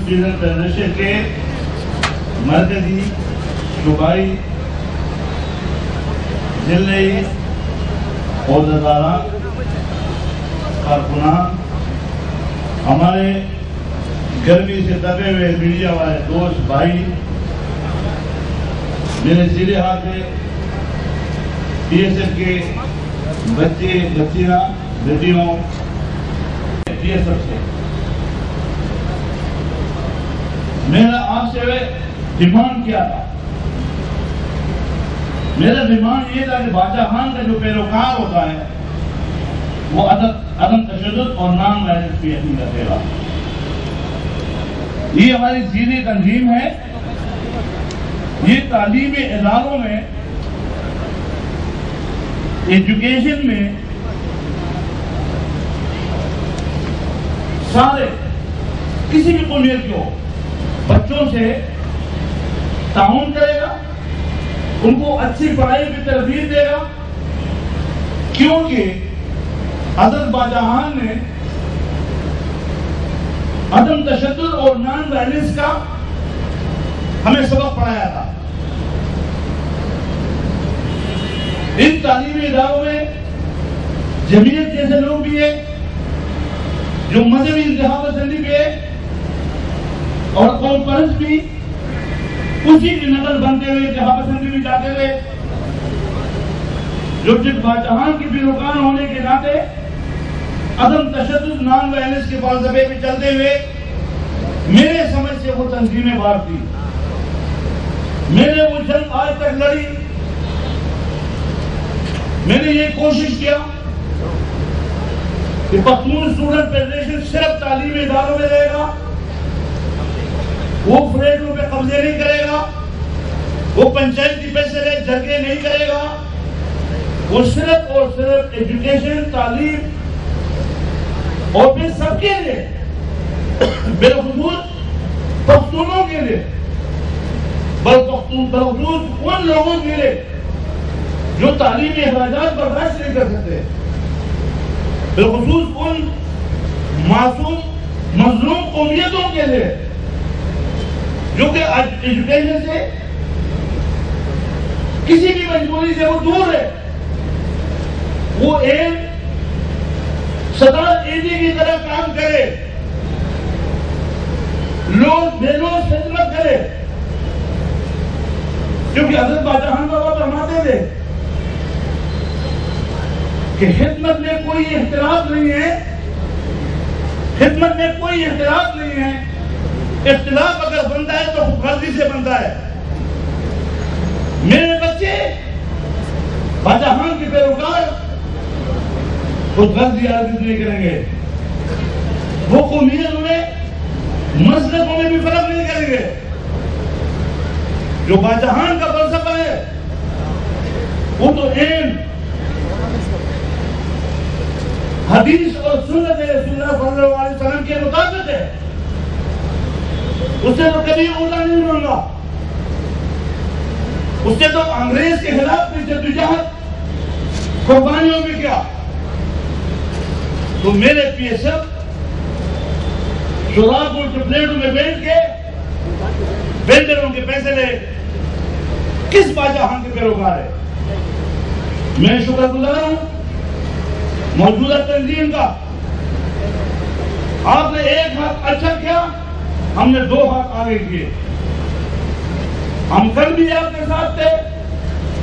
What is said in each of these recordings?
Feeder federation کے مرکزی صوبائی ضلعی عہدیداران کارکنان ہمارے گرمی سے دبے ہوئے میڈیا والے دوست بھائی میرے سیدھے ہاتھ میں پی ایس ایف کے بچے بچیاں بیٹیوں پی ایس ایف سے میں نے آپ سے ڈیمانڈ کیا تھا. میرا ڈیمانڈ یہ تھا کہ باچا خان کا جو پیروکار ہوتا ہے وہ عدم تشدد اور نان وائلنس کی اپیل کرے گا. یہ ہماری سیدھی تنظیم ہے. یہ تعلیمی اداروں میں ایجوکیشن میں سارے کسی بھی قومیت کو بچوں سے تعاون کرے گا, ان کو اچھی پڑھائی کی تربیت دے گا, کیونکہ حضرت باچا خان نے عدم تشدد اور نان وائلنس کا ہمیں سبق پڑھایا تھا. ان تعلیمی اداروں میں جمعیت جیسے لوگ بھی ہیں جو مذہبی انتہا پسندی بھی ہے اور قوم پرست بھی اسی کی نقل بنتے ہوئے انتہا پسندی بھی جاتے ہوئے جو صرف باچا خان کی پیروکار ہونے کے ناطے عدم تشدد نان وائلنس کے فلسفے پہ چلتے ہوئے میرے سمجھ سے وہ تنظیمیں باہر تھی. میں نے وہ جنگ آج تک لڑی. میں نے یہ کوشش کیا کہ پختون اسٹوڈنٹ فیڈریشن صرف تعلیمی اداروں میں رہے گا, وہ فلیٹوں پہ قبضے نہیں کرے گا, وہ پنچایتی پیسے لے جھگڑے نہیں کرے گا, وہ صرف اور صرف ایجوکیشن تعلیم اور پھر سب کے لیے بالخصوص پختونوں کے لیے بالخصوص ان لوگوں کے لیے جو تعلیمی اخراجات برداشت نہیں کر سکتے, بالخصوص ان معصوم مظلوم قومیتوں کے لیے جو کہ ایجوکیشن سے کسی بھی مجبوری سے وہ دور ہے. وہ ایک صدارت ایڈی کی طرح کام کرے, لوگ بے لوگ خدمت کرے, کیونکہ حضرت باچا خان بابا فرماتے تھے کہ خدمت میں کوئی اختلاف نہیں ہے, خدمت میں کوئی اختلاف نہیں ہے, اختلاف اگر بنتا ہے تو غلطی سے بنتا ہے. میرے بچے باچا خان کے پیروکار خود غلطی عادت نہیں کریں گے, وہ قومیتوں میں مسلکوں میں بھی فرق نہیں کریں گے. جو باچا خان کا فلسفہ ہے وہ تو علم حدیث اور سنت رسول اللہ صلی اللہ علیہ وسلم کے مطابق ہے. اس سے تو کبھی اولا نہیں مانگا, اس سے تو انگریز کے خلاف بھی جدوجہد قربانیوں میں کیا. تو میرے پی ایس ایف شراب اور ٹپلیٹوں میں بیٹھ کے بینڈروں کے پیسے لے کس باچا خان کے پیروکار ہے. میں شکر گزار ہوں موجودہ تنظیم کا. آپ نے ایک ہاتھ اچھا کیا, ہم نے دو ہاتھ آگے کیے. ہم کل بھی آپ کے ساتھ تھے,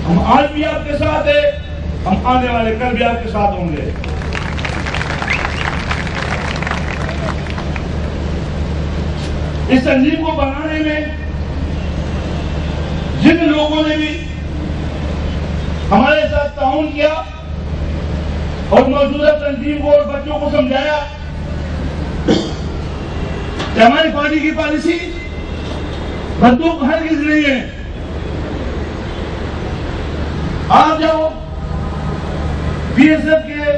ہم آج بھی آپ کے ساتھ ہیں, ہم آنے والے کل بھی آپ کے ساتھ ہوں گے. اس تنظیم کو بنانے میں جن لوگوں نے بھی ہمارے ساتھ تعاون کیا اور موجودہ تنظیم کو اور بچوں کو سمجھایا کہ ہماری پارٹی کی پالیسی بندوق ہرگز نہیں ہے. آپ جاؤ بی ایس ایف کے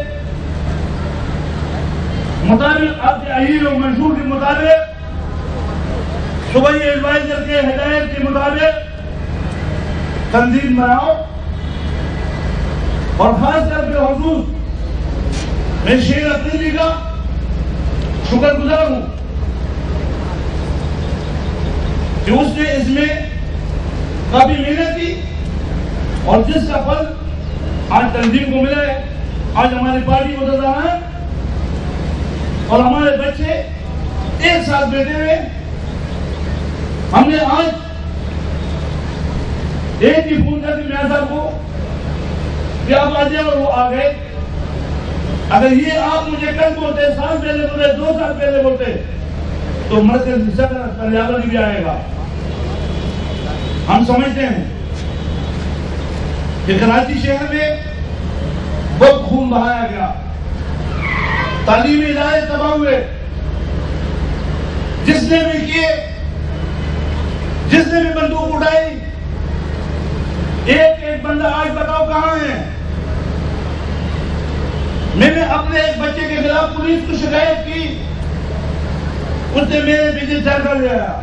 مطابق, آپ کے اہیل و منشور کے مطابق, صوبائی ایڈوائزر کے ہدایت کے مطابق تنظیم بناؤ. اور خاص کر کے حضور میں شیر افریدی کا شکر گزار ہوں کہ اس نے اس میں کافی محنت کی اور جس کا پھل آج تنظیم کو ملا ہے. آج ہماری پارٹی متدان ہے اور ہمارے بچے ایک ساتھ بیٹھے ہوئے. ہم نے آج ایک ہی فون کر دی میاں صاحب کو کہ آپ آ جائیں اور وہ آ گئے. اگر یہ آپ مجھے کل بولتے, سال پہلے بولتے, 2 سال پہلے بولتے تو مرکز پنجاب بھی آئے گا. ہم سمجھتے ہیں کہ کراچی شہر میں بہت خون بہایا گیا, تعلیمی ادارے تباہ ہوئے, جس نے بھی کیے, جس نے بھی بندوق اٹھائی, ایک ایک بندہ آج بتاؤ کہاں ہے. میں نے اپنے ایک بچے کے خلاف پولیس کو شکایت کی, اس نے میرے پیچھے چل کر لیا,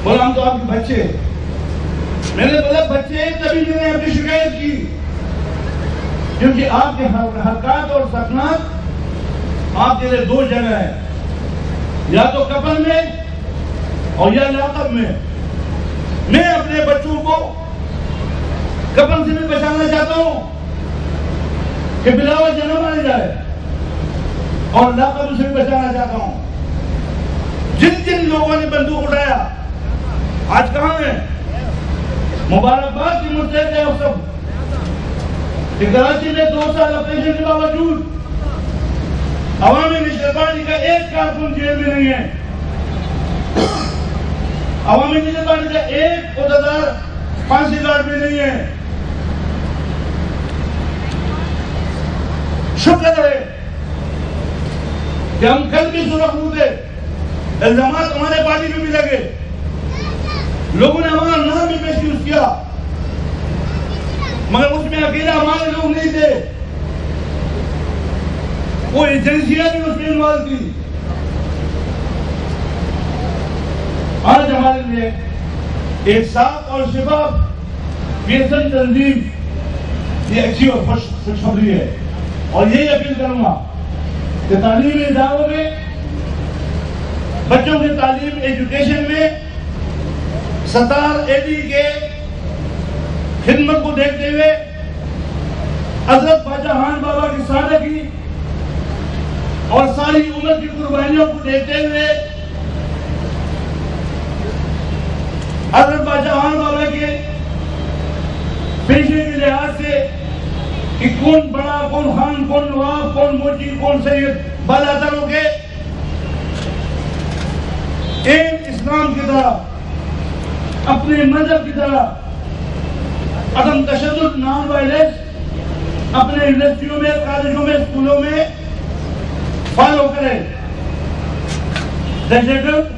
بولا ہم تو آپ کے بچے. میں نے بولا بچے تبھی میں نے آپ کی شکایت کی کیونکہ آپ کے حرکات اور سکنات آپ کے لیے 2 جگہ ہے, یا تو کفن میں اور یا لاقب میں. میں اپنے بچوں کو کفن سے بھی بچانا چاہتا ہوں کہ بلاوا جنم آ جائے, اور لاقب سے بھی بچانا چاہتا ہوں. جن جن لوگوں نے بندوق اٹھایا آج کہاں ہیں؟ مبارکباد کی مستحق ہے آپ سب کہ کراچی میں 2 سال آپریشن کے باوجود عوامی نیشنل پارٹی کا ایک کارکن جیل میں نہیں ہے, عوامی نیشنل پارٹی کا ایک عہدیدار پھانسی گھاٹ میں نہیں ہے. شکر ہے کہ ہم کل بھی سرخ ہوتے, الزامات ہمارے پارٹی میں بھی لگے, لوگوں نے ہمارا نام بھی محسوس کیا, مگر اس میں اکیلا ہمارے لوگ نہیں تھے, وہ ایجنسیاں بھی اس میں انوالو تھی. آج ہمارے لیے ایک صاف اور شفاف پیسن تنظیم یہ اچھی اور خوشخبری ہے, اور یہی اپیل کروں گا کہ تعلیمی اداروں میں بچوں کی تعلیم ایجوکیشن میں ستار ایڈی کے خدمت کو دیکھتے ہوئے حضرت خواجہ خان بابا کی سادگی اور ساری عمر کی قربانیوں کو دیکھتے ہوئے حضرت خواجہ خان بابا کے پیشے کے لحاظ سے کہ کون بڑا, کون خان, کون نواب, کون موچی, کون سید, بالاتروں کے ایک اسلام کی طرح, اپنے مذہب کی طرح عدم تشدد, نان وائلنس اپنے یونیورسٹیوں میں, کالجوں میں, اسکولوں میں فالو کرے. دہشت گرد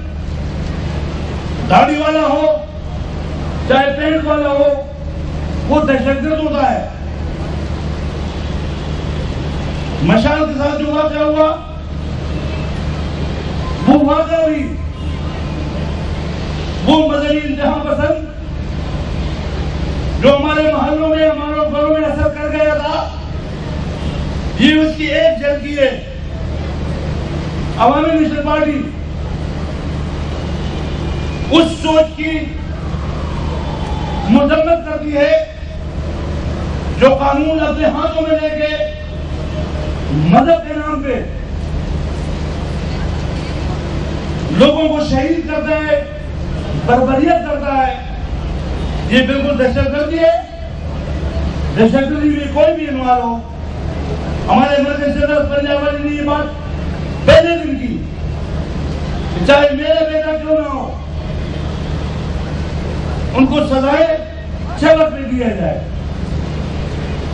داڑھی والا ہو چاہے پینٹ والا ہو, وہ دہشت گرد ہوتا ہے. مشال کے ساتھ جو واقعہ ہوا وہ واقعہ ہوئی, وہ مذہبی انتہا پسند جو ہمارے محلوں میں, ہمارے گھروں میں اثر کر گیا تھا, یہ اس کی ایک جھلکی ہے. عوامی نیشنل پارٹی اس سوچ کی مذمت کرتی ہے جو قانون اپنے ہاتھوں میں لے کے مذہب کے نام پہ لوگوں کو شہید کرتا ہے, بربریت کرتا ہے. یہ بالکل دہشت گردی ہے. دہشت گردی میں کوئی بھی انوالو ہو, ہمارے مرکز صدر پنجاب والی نے یہ بات پہلے دن کی, چاہے میرا بیٹا کیوں نہ ہو, ان کو سزائے 6 وقت میں دیا جائے.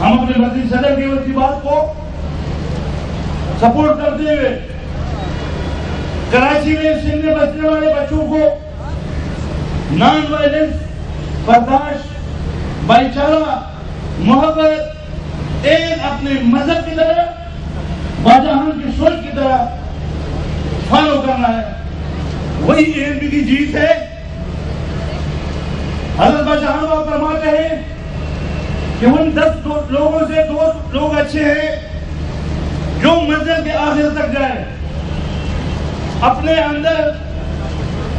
ہم اپنے مرکزی صدر کی بات کو سپورٹ کرتے ہوئے کراچی میں سندھ میں بسنے والے بچوں کو نان وائلنس, برداشت, بھائی چارہ, محبت, ایک اپنے مذہب کی طرح, خواجہ خان کی سوچ کی طرح فالو کرنا ہے. وہی اے ایم پی کی جیت ہے. حضرت خواجہ خان بابا فرماتے ہیں کہ ان 10 لوگوں سے 2 لوگ اچھے ہیں جو منزل کے آخر تک جائیں، اپنے اندر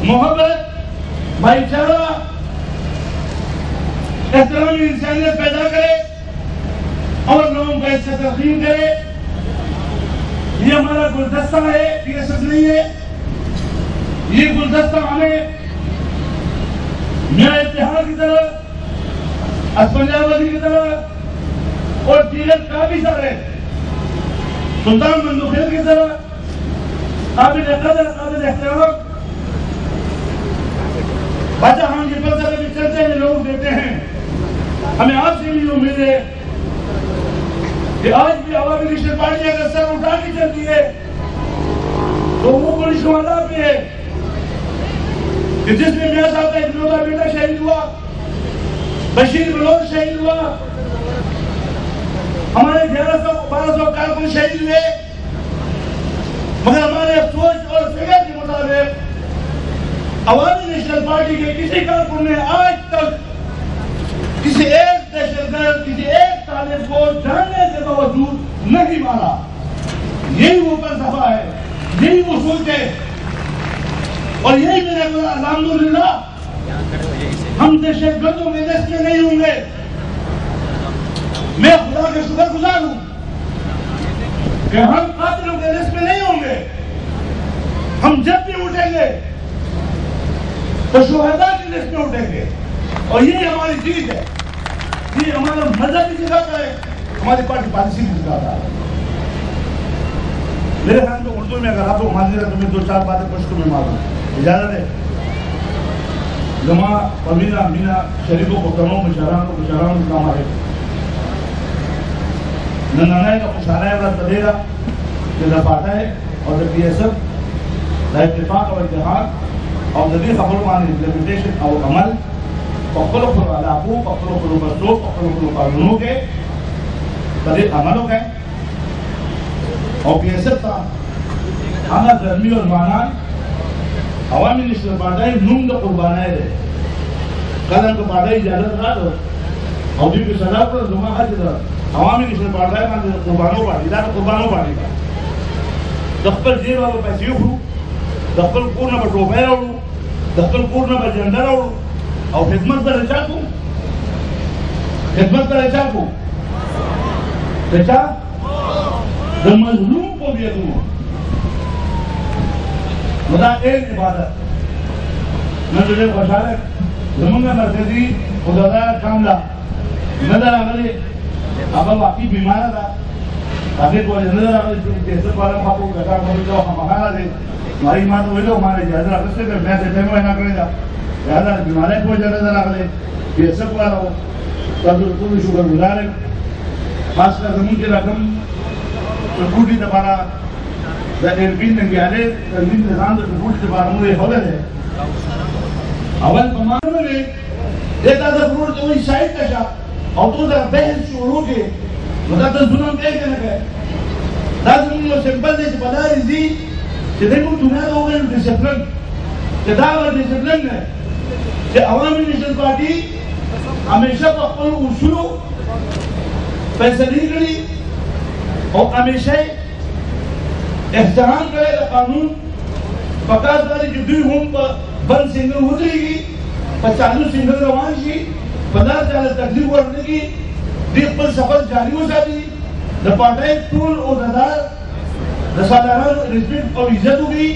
محبت، بھائی چارہ، احترام انسانیت پیدا کرے اور لوگوں کا اس سے تقسیم کرے۔ یہ ہمارا گلدستہ ہے، یہ سب نہیں ہے۔ یہ گلدستہ ہمیں میاں اتحاد کی طرح، اسفنجاب علی کی طرح اور دیگر کافی سارے سلطان مندوخیل کی طرح قابل قدر، قابل احترام بادشاہ خان کی فلسفے میں چلتے ہیں لوگ دیتے ہیں۔ ہمیں آپ سے بھی امید ہے کہ آج بھی عوامی نیشنل پارٹی اگر سر اٹھا کے چلتی ہے تو وہ پولیس شمالہ پہ ہے کہ جس میں میاں صاحب کا اکلوتا بیٹا شہید ہوا، بشیر بلوچ شہید ہوا، ہمارے 1100-1200 کارکن شہید ہوئے، مگر ہمارے افسوس اور فکر کے مطابق عوامی نیشنل پارٹی کے کسی کارکن نے آج تک کسی ایک دہشت گرد، کسی ایک طالب کو جاننے کے باوجود نہیں مارا۔ یہی وہ فلسفہ ہے، یہی وہ سوچ ہے، اور یہی میرے الحمدللہ ہم دہشت گردوں کے دست میں نہیں ہوں گے۔ میں خدا کا شکر گزار ہوں کہ ہم قاتلوں کے دست میں نہیں ہوں گے۔ ہم جب بھی اٹھیں گے تو شہداء کی لسٹ میں اٹھیں گے، اور یہ ہماری چیز ہے، یہ ہمارا مذہب بھی سکھاتا ہے، ہماری پارٹی پالیسی بھی سکھاتا ہے۔ میرے خیال میں اردو میں اگر آپ کو معذرت ہے، میں 2-4 باتیں پشتو میں معلوم اجازت ہے۔ جمع پمینہ مینا شریفوں کو کروں، مشاران کو کام آئے ننائے کا خوشحالہ ہے پدے گا کہ دفاعہ ہے اور پی ایس ایف دا اتفاق اور اتحاد اور دبی خبروں مانے امپلیمنٹیشن اور عمل پخلو خلو علاقوں، پخلو خلو بردوں، پخلو خلو قانونوں کے طریق عملوں کے اور پی ایس ایف کا آنا گرمی اور مانان عوامی نیشنل پارٹی نوم دا قربانہ ہے قلم کو پارٹی اجازت رہا دو اور بھی صدا پر زمان حج دا عوامی نیشنل پارٹی ہے قربانوں پارٹی دا قربانوں پارٹی کا دخل جیب آگو پیسی اکھو، دخل کورنا پر ٹوپے روڑو، دخل کورنا پر جنڈا روڑو اور خدمت پر رچا کو، خدمت پر رچا کو رچا دا مظلوم کو بھی ادھو مدا ایک عبادت میں تجھے خوشحال ہے زمانہ مرکزی خدادہ کاملہ نظر آگلے ابا واقعی بیمارہ تھا تاکہ کوئی نظر آگلے تیسر پارم خاپو کتا کوئی جو ہم مخانا دے ہماری ماں تو ویلو ہمارے جہاز رکھتے ہیں میں سے فیمو اینا کرے گا جہاز بیمارے کوئی نظر آگلے تیسر پارا ہو تاکہ کوئی شکر گزار ہے خاص کر زمین کے رقم سکوٹی دپارا دا ایرپین نگیالے تنظیم نظام دا سکوٹی دپارا مورے حولد ہے اول پمانوں میں دیتا دا فرور تو وہی شاہد کشا اور تو دا بحث شروع کے مدد دا سنم کہہ کے نکے دا زمین وہ سمپل دے چھ پدا رزی چھ دیکھو دنیا دا ہوگئے ڈسپلن چھ دا اگر ڈسپلن ہے چھ عوامی نیشنل پارٹی ہمیشہ کو اقل اصولو فیصلی کری اور ہمیشہ احترام کرے دا قانون فقط داری کہ دوی ہم بند سنگل ہوتری گی 50 سنگل روان شی 50 چالے تکلیف ورنے کی دیکھ پر سفر جاری ہو جاتی دا پارٹائی ٹول اور دادار دا سالاران رسپیٹ اور عزت ہو گئی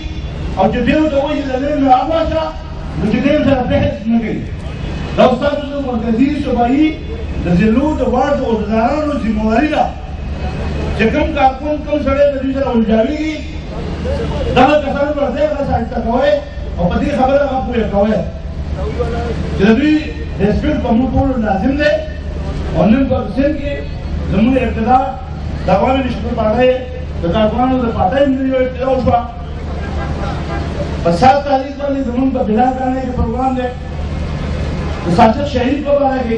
اور جو دیو تو وہی لگن میں آگوا شا مجھے دیم سے بحث نہ گئی دا استاد جو مرکزی صبحی دا ضلو دا وارد اور داداران اور ذمہواری دا چکم کارکون کم سڑے دا دیسر الجاوی گی دا کسان پڑھتے ہیں ساکتا کوئے اور پتی خبر آپ کو یہ کوئے جدوی ریسپیٹ کو ملکول لازم دے اور نم کو حسین کی زمین ابتدا دعوامی نشکر پاٹھائے دکارکوانوں سے پاٹھائی ملی ہوئے ابتدا اشوا پسات تاریخ والی زمین پر بلا کرنے کے پروگرام دے ساچت شہید کو بارا کے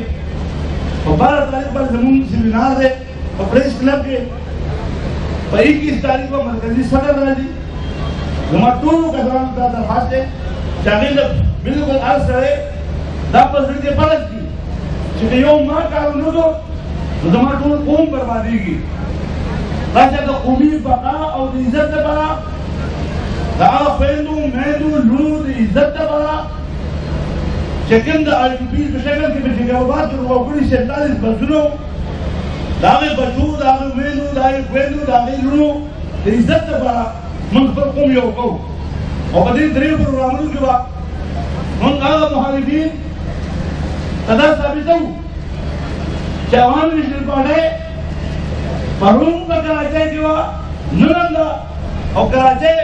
اور 12 تاریخ پر زمین سیمینار دے اور پریس کلب کے اور 21 تاریخ کو مرکزی صدر رہ دی زمان ٹولو کسان کا درخواست ہے چاہیے جب بالکل عرض کرے دا پر ذکر پرد کی چکہ یوں ماں کارونو دو زما ټول قوم بربادېږي. دا چې د قومي بقا او د عزت لپاره د هغه خویندو میندو لونو د عزت لپاره چې کوم د IDP په شکل کې په جګړهباد کې وګړي 47 بسونو د هغې بچو د هغې میندو د هغې خویندو د هغې لونو د عزت لپاره موږ خپل قوم یو کوو. او په دې درېیو پروګرامونو کې به موږ هغه مخالفین ته دا ثابتوو چې عوامي نېشنل پارټۍ پرون په کراچۍ کې وه، نن هم ده، او کراچۍ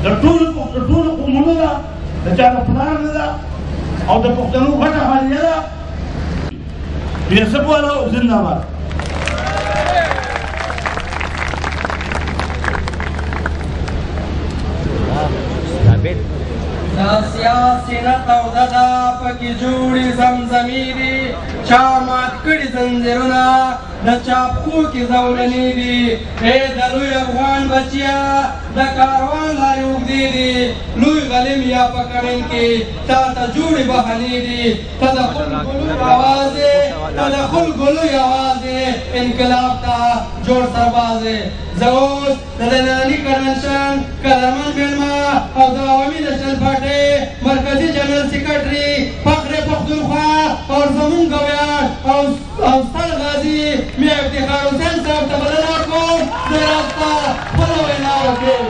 د ټولو قومونو ده، د چا د پلار نه ده او د پښتنو غټه حالیه ده. بېسب والا زنده‌باد. دا سیاسي نقوده ده پکې جوړې زمزمې دي، چا مات کړي زنځیرونه د چا پښو کې زولنې دي. ای د لوی افغان بچیا د کاروان لارې اوږدې دي، لوی غلیم یا په کړن کې تا ته جوړې بهانې دي. ته د خلکو لوی اواز یې، ته د خلکو لوی اواز یې، انقلاب ته جوړ سرباز یې. زه اوس د ننني کنونشن قدرمن مېلمه او د عوامي نېشنل پارټۍ مرکزي جنرال سیکرټري فخر پښتونخوا او زمونږ ویاړ او ستر غازي میر افتخار حسین صاحب ته بلنه کوم زه راسته خپله وینا وکړم.